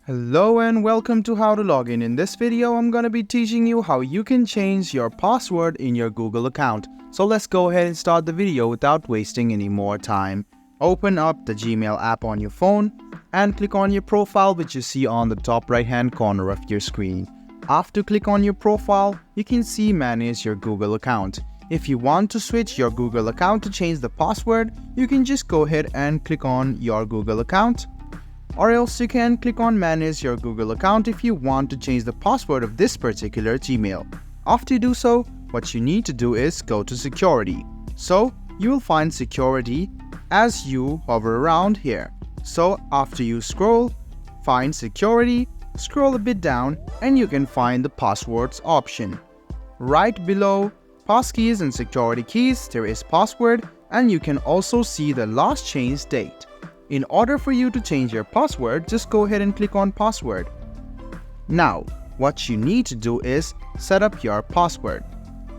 Hello and welcome to How to Login. In this video, I'm gonna be teaching you how you can change your password in your Google account. So let's go ahead and start the video without wasting any more time. Open up the Gmail app on your phone and click on your profile, which you see on the top right hand corner of your screen. After click on your profile, you can see manage your Google account. If you want to switch your Google account to change the password, you can just go ahead and click on your Google account. Or else you can click on manage your Google account if you want to change the password of this particular Gmail. After you do so, what you need to do is go to security. So you will find security as you hover around here. So after you scroll, find security, scroll a bit down and you can find the passwords option. Right below passkeys and security keys, there is password and you can also see the last change date. In order for you to change your password, just go ahead and click on password. Now, what you need to do is set up your password.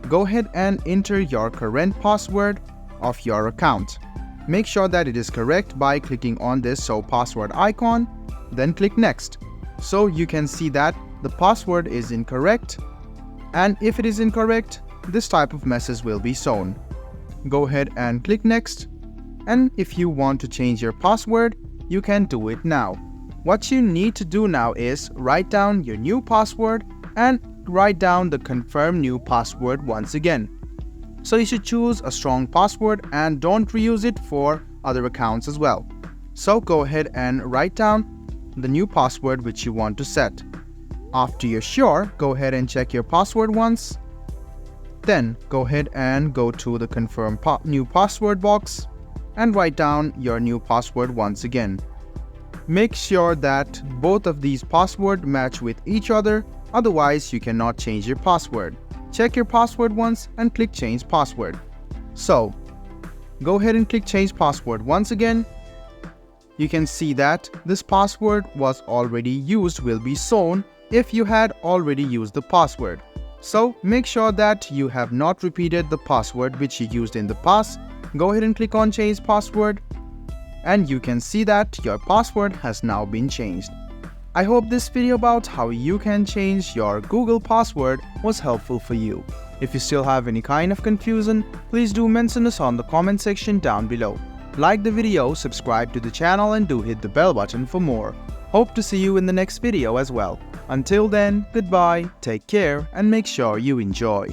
Go ahead and enter your current password of your account. Make sure that it is correct by clicking on this show password icon, then click next. So you can see that the password is incorrect, and if it is incorrect, this type of message will be shown. Go ahead and click next. And if you want to change your password, you can do it now. What you need to do now is write down your new password and write down the confirm new password once again. So you should choose a strong password and don't reuse it for other accounts as well. So go ahead and write down the new password which you want to set. After you're sure, go ahead and check your password once. Then go ahead and go to the confirm new password box and write down your new password once again. Make sure that both of these passwords match with each other, otherwise you cannot change your password. Check your password once and click change password. So, go ahead and click change password once again. You can see that this password was already used will be shown if you had already used the password. So, make sure that you have not repeated the password which you used in the past. Go ahead and click on change password and you can see that your password has now been changed. I hope this video about how you can change your Google password was helpful for you. If you still have any kind of confusion, please do mention us on the comment section down below. Like the video, subscribe to the channel and do hit the bell button for more. Hope to see you in the next video as well. Until then, goodbye, take care and make sure you enjoy.